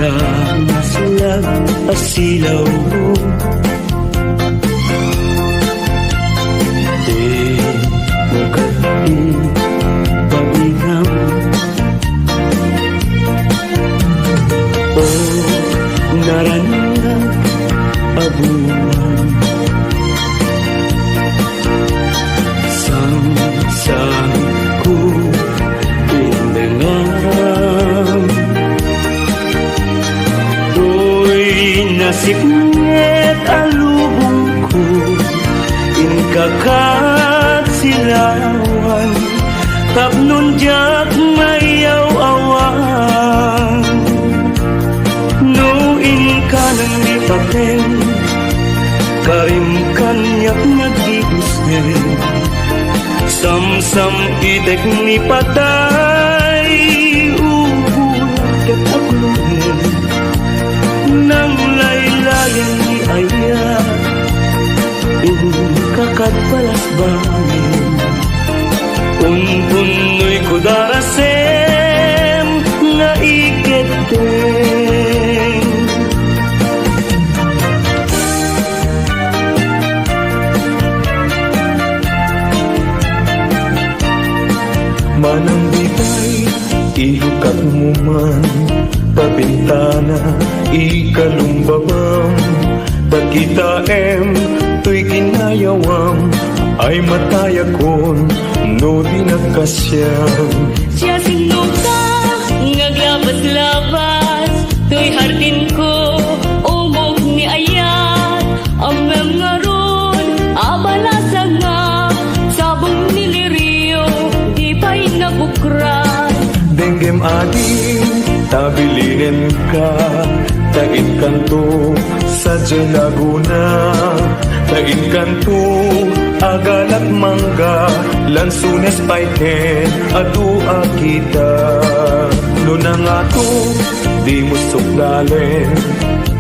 sa maslag asilaw mo. Di mo kati pabigam o naranang abunan. Sang ko pindengaram do'y nasiknet alubong ko inkakat silawan tapnon diyak mayaw-awan no inkanang lipaten karim kanyak nag-iusnen sam-sam idek ni patay ubulat at aglunin nang laylayan ni Aya kakat palas bangin untunoy ko darasem nga iketeng. Manang bitay, ilukat mo man pabintana, ikalumbabam pagkita tuy ginayawam ay mataya kon no di nagkasyam. Siya sinuka, ngaglabas-labas tuy hardin ko, umog ni ayat amem nga ron, abalasa nga sabong niliriyo di pa'y nabukran. Denggem ading tabilinen ka tain kanto sa Laguna, tain kanto agalak mangga lansunes paiten adua kita no nangato di mo sukdalen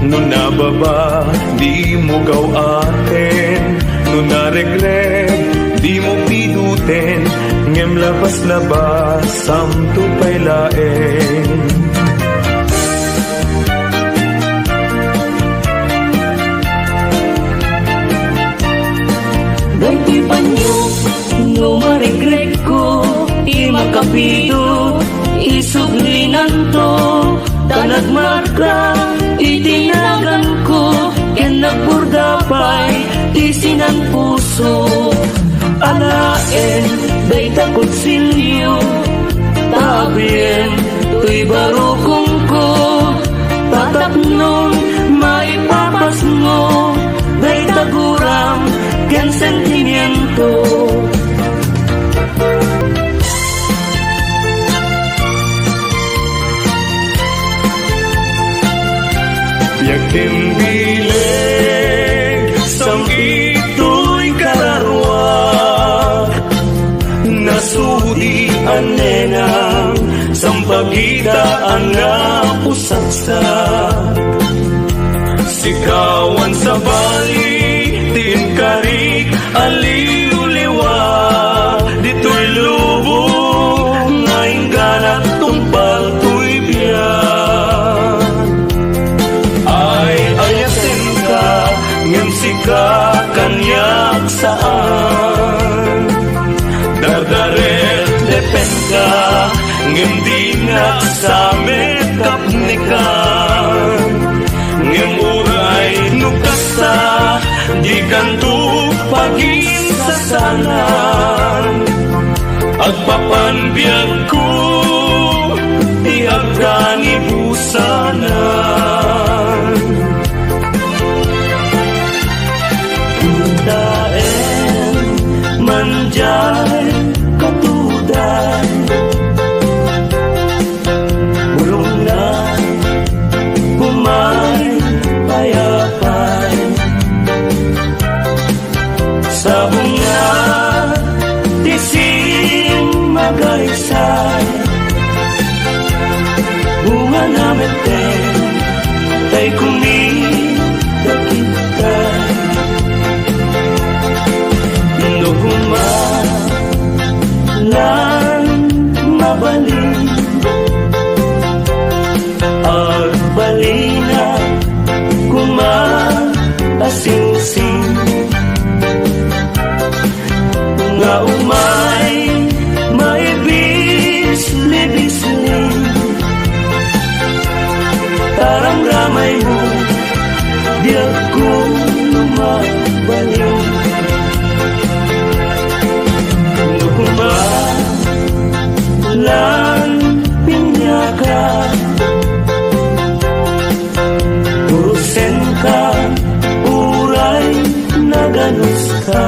no nababa di mo gawaten no naregret di mo piduten ngem labas-labas samto pailaen. Dati panyo, no maregret ko, di makapido, isuglinan to, tanag marka, itinagan ko, ken nagpurdapay, di sinan puso. Alaen, day takot silyo, tabien, tuy barukong ko, tatapnon, maipapas mo, day taguram, ken sentimiento. Yakin bileg sang ito'y kararwa nasudi anenang sampagitaan na pusaksak sikawan sa bali tinkarik aliw-liwa dito'y lubong ngayon ganat tumpal to'y biyan ay ayasin ka ngem sika kanyak saan dardaret depen ka ngem dinak sa mekap nikan ngem uray nukasa di kantuk pagin sasalan agpapanbiyag ko di agdani busanan daen manjay katudan bulong na bumay payapay sabong na tising magaysay bunga namin tay kumidakitay lang mabalik agbalik umay maibis-libisling taramramay mo di ako lumabalik luma lan pinyaka urusen ka uray naganos ka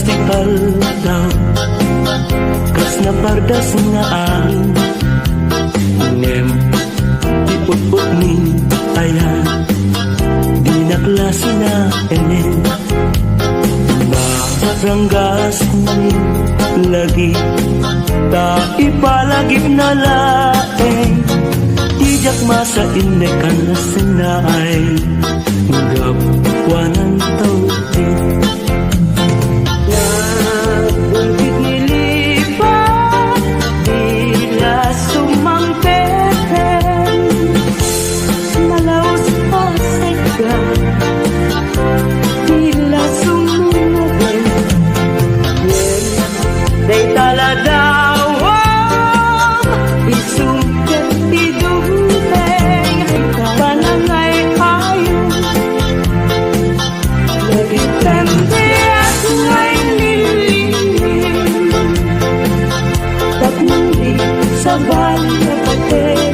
plastikal daw kas na pardas nga ang nem iput-put ni ayan di na klase na enen ranggas ni lagi ta ipalagip na laeng tijak masa inekan na sinay gapwanan tawin Nabuntit nilipat Bila sumangpeten Malaos pa sa ka Bila sumunodin Day taladawang Isungkat idumeng Panangay kayo Nagitente at ngay nililim Pagmuli sa bali na pati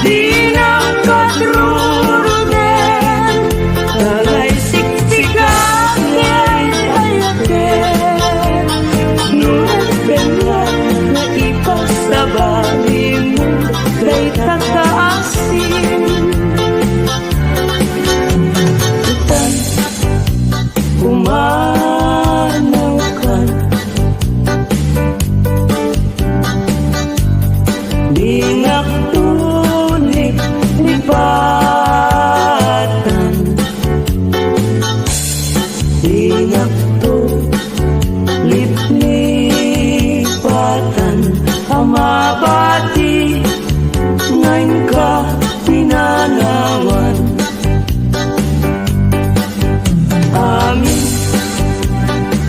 Di na kadrurunin Nalay siksikan ngay ayakin Nunat bengan na ipas sa bali mo Kay tataasin Itan umanaw ka Di naktulik lipatan Di naktulik lipatan Amabati ngayon ka pinanawan Amin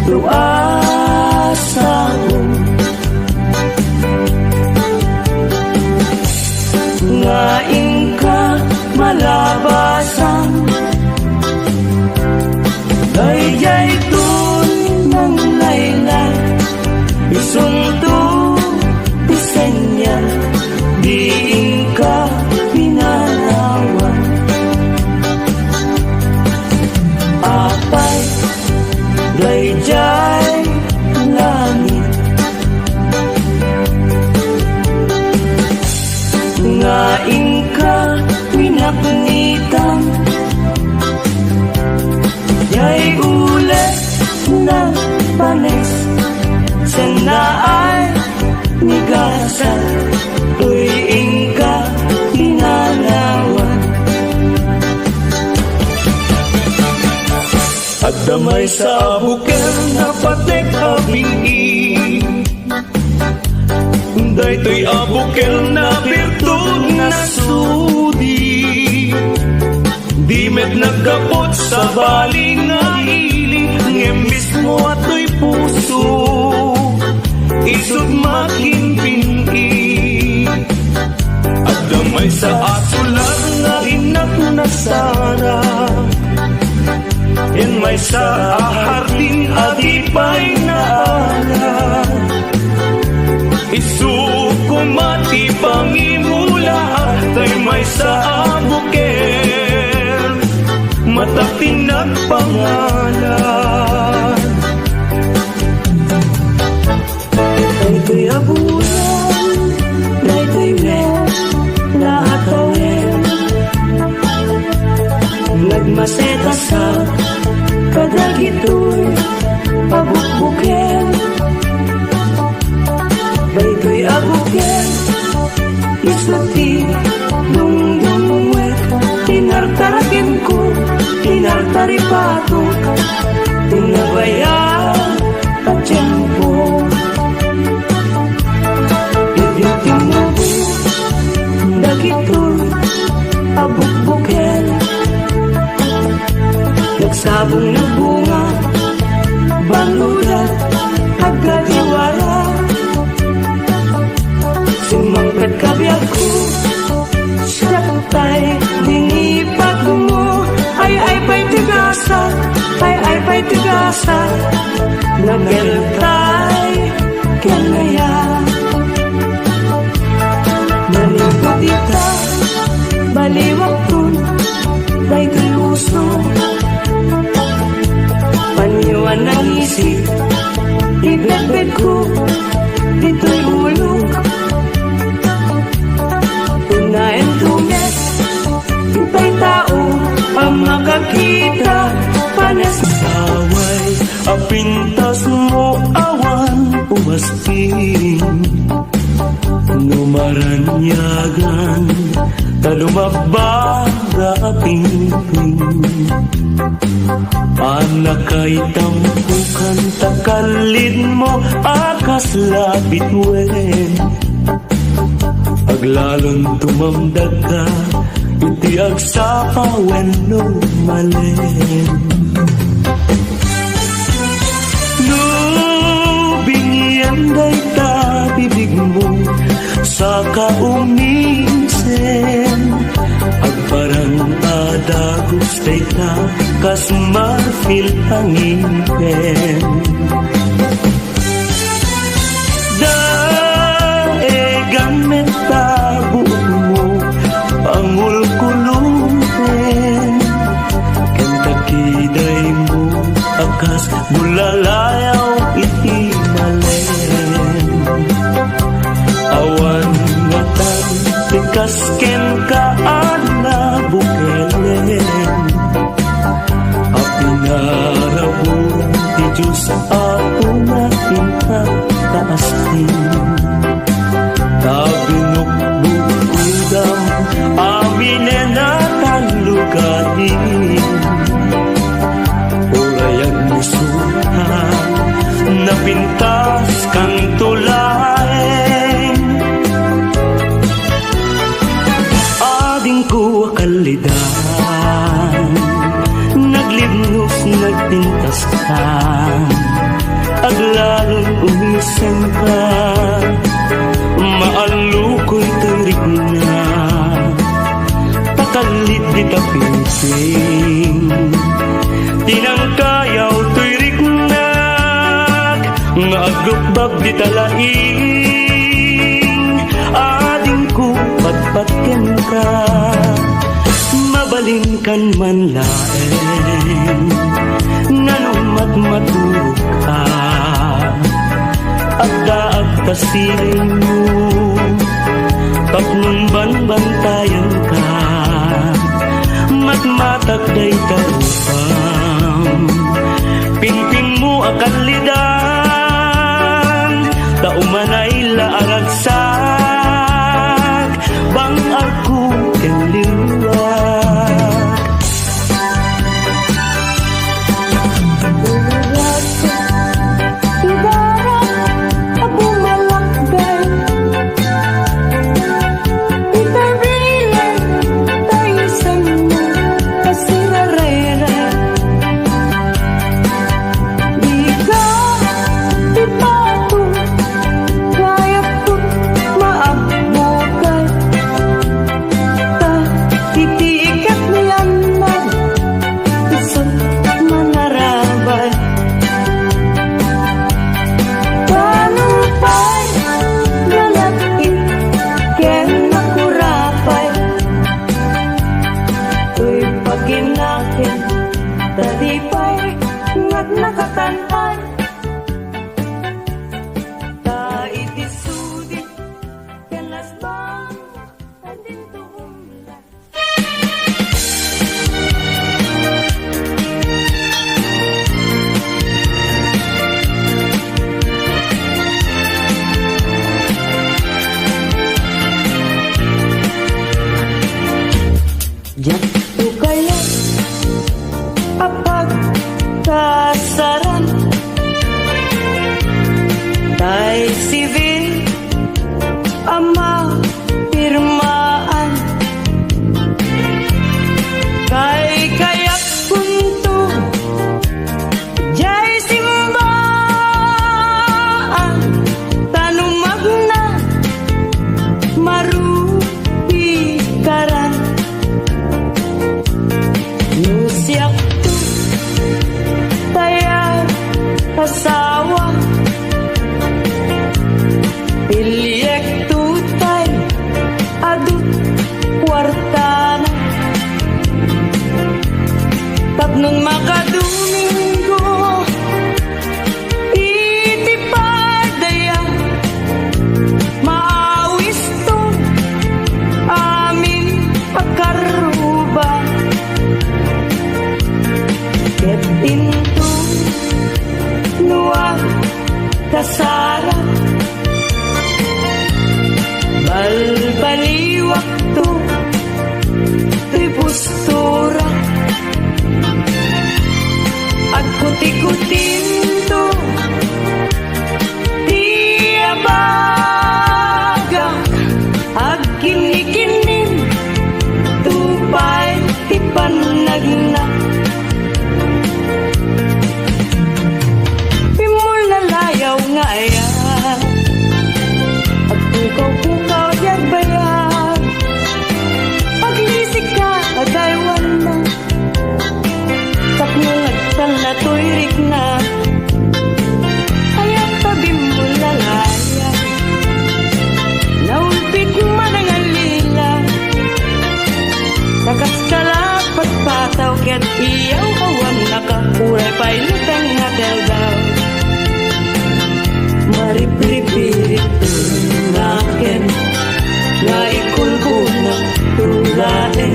tuasa ko ngayon ka malabasan Dayay tun ng layla Isunto isenya Diin ka pinanawan Apay dayjay langit Ngain ka pinaknitan Yay ulit na panes Sanaay nigasan Tuwing ka pinanawan At damay sa bukel na patek abing Daytoy abukel na virtud na sudi Di met nagkapot sa baling nga iling Ngem mismo ato'y puso Isod makimpini At damay sa asulan nga inak na sara Yan may sa ahardin at ipay na ala Isukumati pangimula Tay may sa abuker Matating nagpangalan Daytoy abulan Daytoy met lahat tawin Nagmaseta sa kadagitoy Abukbuken Daytoy abuken Isuti Nungdungwet Tinartarakin ko Tinartaripato Tinabayan At tiyempo Iditing mo Dagitoy Abukbuken Nagsabong na bunga Balulat Agadiwara Sumangkat kabiyak ko Siya tay Dinipag mo Ay pa'y tigasa Ay pa'y tigasa Nageltay Kanaya Nalipot ita Baliwag tun Ba'y kaluso Paniwan ng isip mo awan umastin numaranyagan talumabaga pingping anak kay tampukan takalid mo akas labit wen aglalon tumamdag ka iti agsapa wenno malen lubingyan day ta bibig mo sa kaumisen agparang adagos day ta kas marfil ang ipen daegan meta buot mo pangul kulunten kanta kiday mo akas bulalayaw iti malen awan ngatan tikas ken kaan na bukelen apinaraburan ti Diyos ako na taastin tabinukbukudam aminen na taluganin urayag musuha napintas kang tulaeng ading ko akalidan naglibnos nagpintas ka aglalon umisen ka maalukoy tarik na takalit di tapinsing tinangkayaw tuirik na nga agukbab di talaing ading ko patpatken ka mabalin kan man laeng nanumat maturog ka agdaag pasiling mo tapnon banbantayan ka matmatag day tarupang pingping mo akalidan taumanay laaragsak bang ako keliwag Talipay, ngat nakatantay ta itisudit kanas bang andin tuumlan jatuh kaya apag kasaran tay sivil ama pirmaan kay kayak punto jay simbaan tanumag na marupi karan nusyak asawa piliyek tutay adut kwartana tapnon makadomingo itipadaya maawis to amin pagkaruba ket into nuwa kasara balbaliwak to to'y postura at kuti-kutin to tiabagak ag kinikinin tupay tipan nagna pimulalayaw nga ayan at pukaw-pukaw yag bayan paglisik ka agaywan na tapnungagtan na to'y rigna ayaw tabi mo lalaya naumpit man ang alila takas kalapat pataw ket iyaw kawan nakapuray pa'y lutang nga daldaw maripripirit nakin nga ikulkunak tulain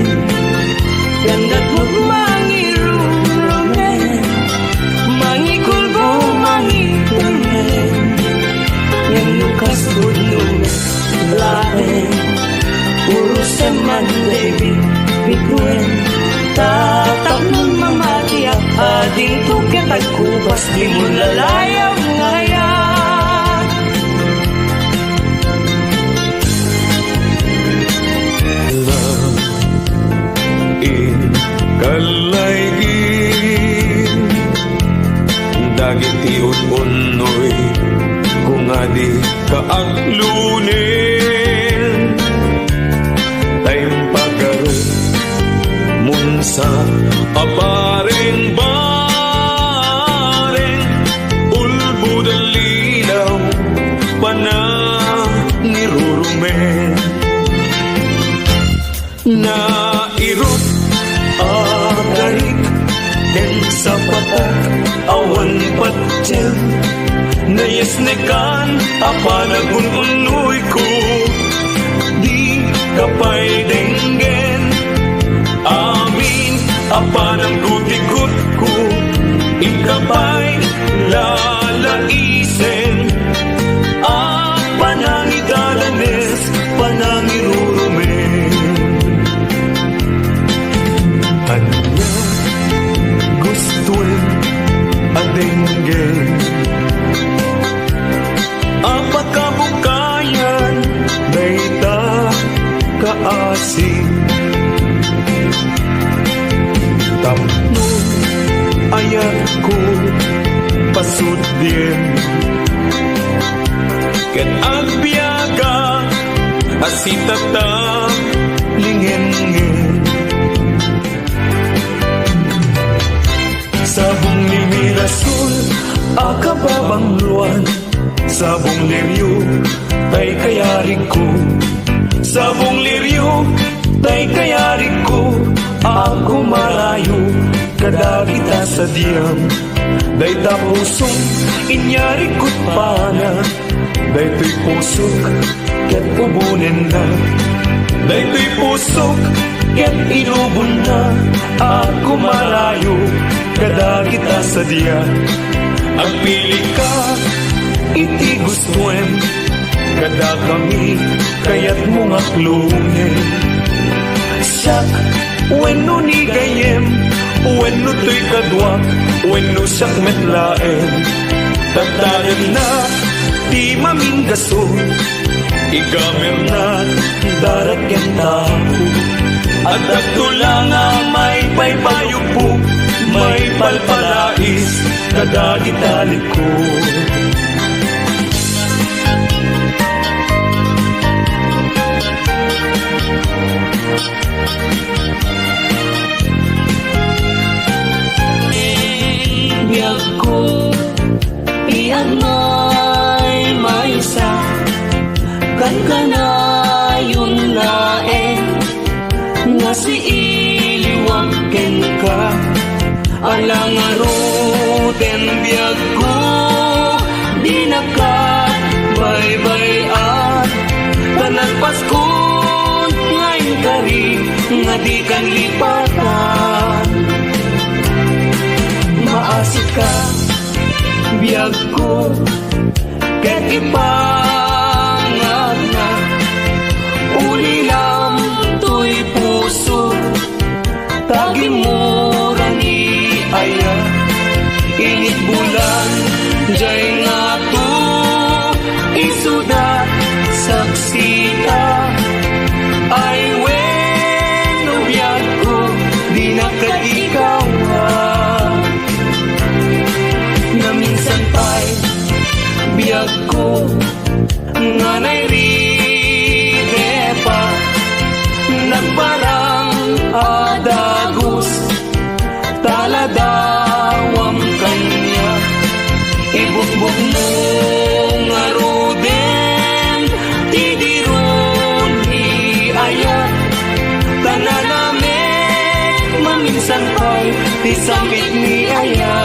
yandat mo't mangirurumen mangikulbo mangirumen yang lukas budnong lain urus seman David bituin tatap nun mamatiyak ading tuket agkupas di mo lalayaw ngayon Kalaygin dagiti unoy kung adi kaaglunin tayong pagkaroon munsa apareng bareng ulbud ang lilaw panangirurumen na irot agarik ken sa patak awan patyan nayasnekan apanagun-unoy ko di kapay denggen amin apanang gutikot ko ikapay lalaisen panangidalanes panangirurumen anya gustuin adenggen apakabukayan dayta kaasing tapno ayat ko pasudin ket agbiaga asitata lingengeng sabong ni Mirasul akababang luan sabong liryo tay kayari ko sabong liryo tay kayari ko ako marayo kadagita sa diyam dayta pusong inyari ko't pana dayto'y pusok ket ubunin na dayto'y pusok ket inubon na ako marayo kadagita sa diyam agpili ka iti gustuem kada kami kayat mong aklungin siyak wenno ni gayem wenno to'y kadwak wenno siyak metlaem tagdagan na di maminggaso igamer na darat ken tao at agtulanga may paypayo po may palpalais kadagitalit ko biyag ko iyan may isa kan kanayon laen nga si iliwag ken ka alang aruten biyag ko di nakabaybayan kanagpaskon ngayon kari nga di kan lipatan maasik ka biyag ko ipangat na ulilam to'y puso tagimurang iaya init bulan jay nga to isudat saksita ay wen ubiyag ko di na kaikawa na minsan pa'y biyag ko nga nairide pa nagparang adagos taladawang kanya ibukbuk mo nga ruden tidiron iaya tananamek maminsan pa'y tisambit ni aya.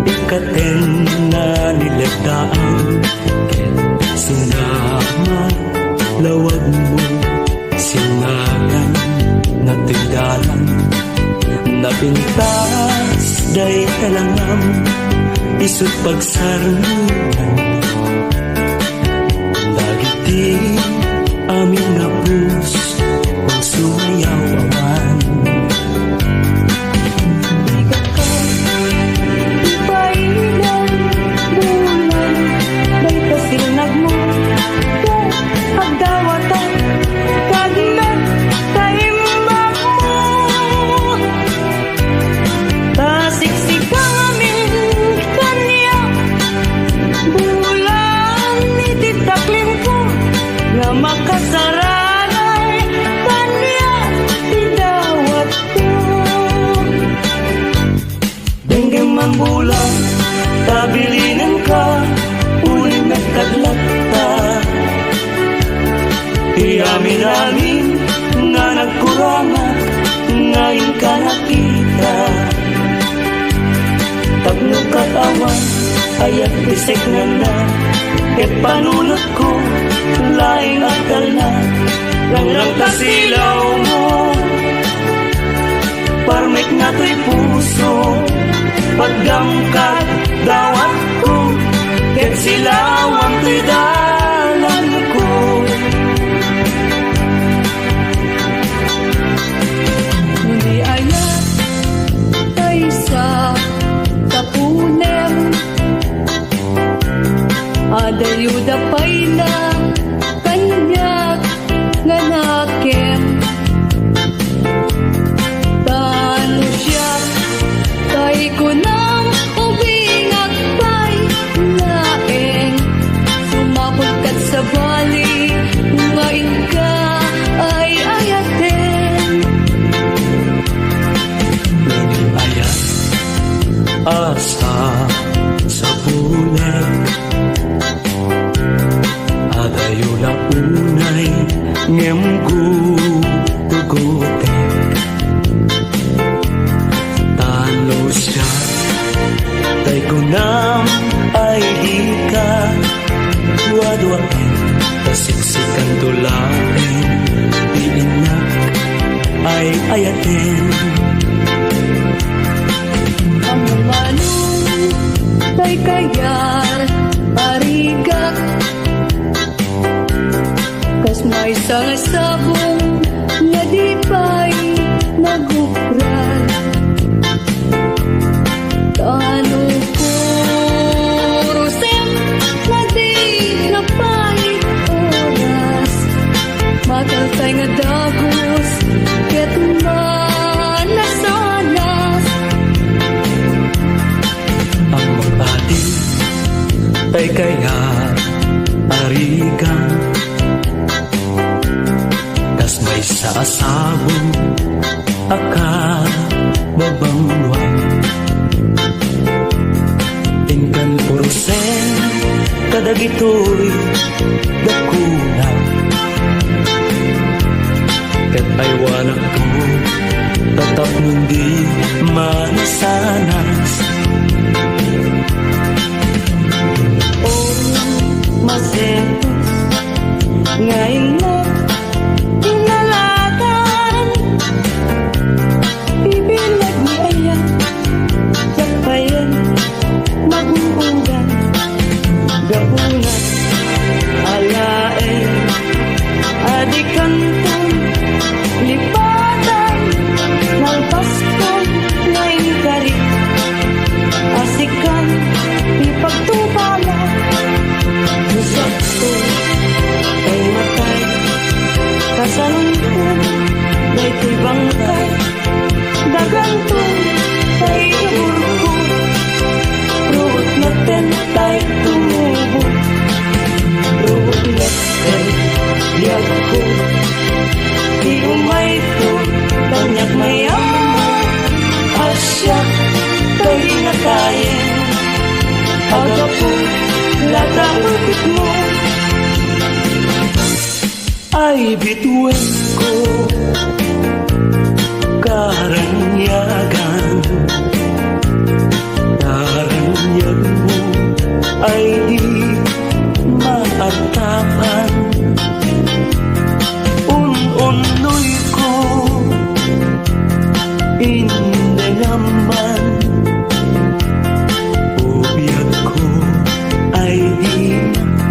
Ikaten na nilagdaan Sinama lawag mo Singagan na tindalan Napintas day talangam Isut pagsarnunan Dagiti amin na bus Kung sumayaw awan makasaranay kanya idawat ko Denggem mambulang tabilinan ka uling nagkadlat ka Iyamin-amin nga nagkurama ngayon ka nakita Tapno katawan ayat bisik na Ket panunot ko laing akal na Langrang kasilaw mo Parmek na to'y puso Pagdamkat dawat ko Ket silawang to'y dalan ko Nuni ayat ay sa kapunem Adayuda pa'y na kanyak nga nakem Tano siya tay ko nang ubingag pa'y laeng Sumapagkat sa bali ngayon ka ay ayaten Ayat asa sa bulan Adayo na unay ngemgu tugutek Tano siya tay kunam ay di ka Duwa-duwain Kasiksikan tulain Iinak ay ayatin Ang manong tay kayar arigak Kas may sangasabong nga di pa'y nagupran Tano ko rusem na di napay oras Mataltay nga dagos ket manasanas Ang magpati tay kaya arigan Kas may saasabong akababangwan Tingkan purusen kadagitoy dakuna Ket ay wanak ko tatap nundi mayaman asya kay nakayen aga po lata upit mo ay bituin ko karanyagan karanyag mo ay di maatapan un-unoy ko hindi naman ubiyag ko ay di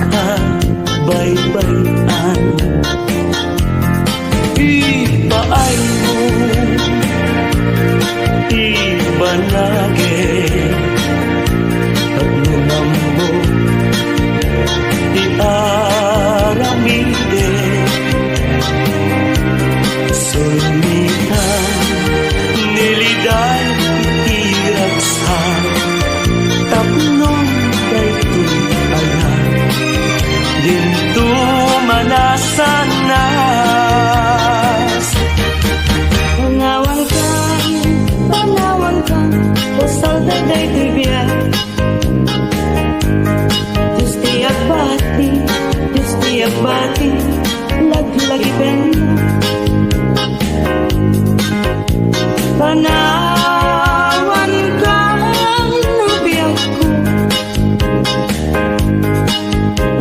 kabaybayan iba ay mo iba lagi at nunam mo iaramide sulmitan niliday itiragsa tapnon kay tuyalan dinto manasanas panawan ka usal daday tibiyag Justi agbati lagi benda panawan ka nabiyag ko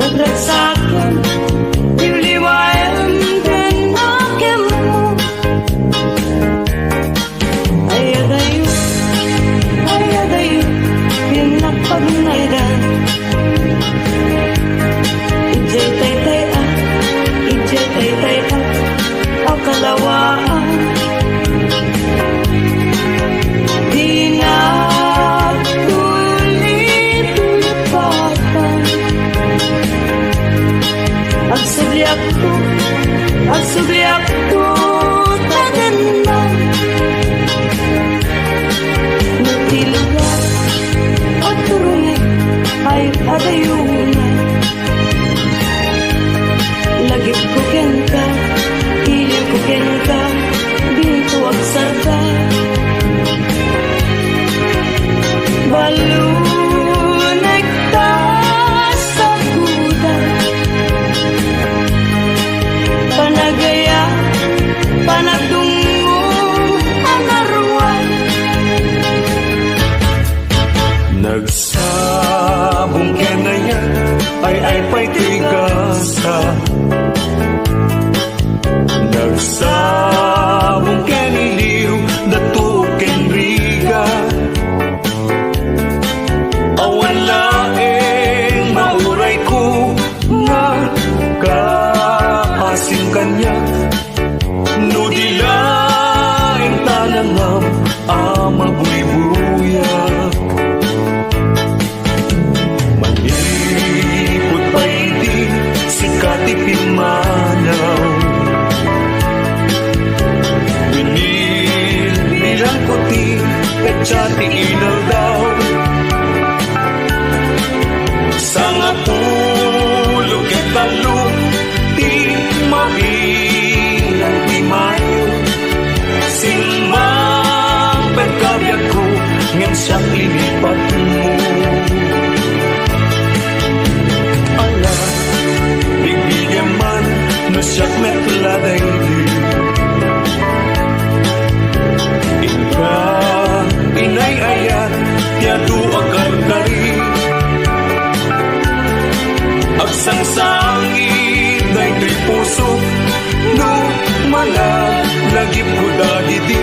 nagragsakan ibliwayan din akem mo ayadayo pinagpagnaydan Ijay tay ang kalawaan di na tulit-tulipatan ang subliak ko tagan na nutilugan at turunay ay adayunan lagip ko kenta, hiling ko kenta, binto agsarta. Balunay ta sa kuda, panagaya, panagdungo ang arwan. Nagsabong kenaya ay pa'y tigasa nagsabong keniliw dato kenriga awan laeng mauray ko nga kaasin kanya no dilaeng talangam ama buy-buyak manipot pa'y di sikatipin manaw bilang puti kacati ilaw daw sanga pulo ketalo di mabilang di mayo simbang pagkabiyag ko ngam siyang ilipat mo ala bigyan man no siyak metladay inay-ayat tiado agar kari agsangsangit day puso no malalagip ko dahidi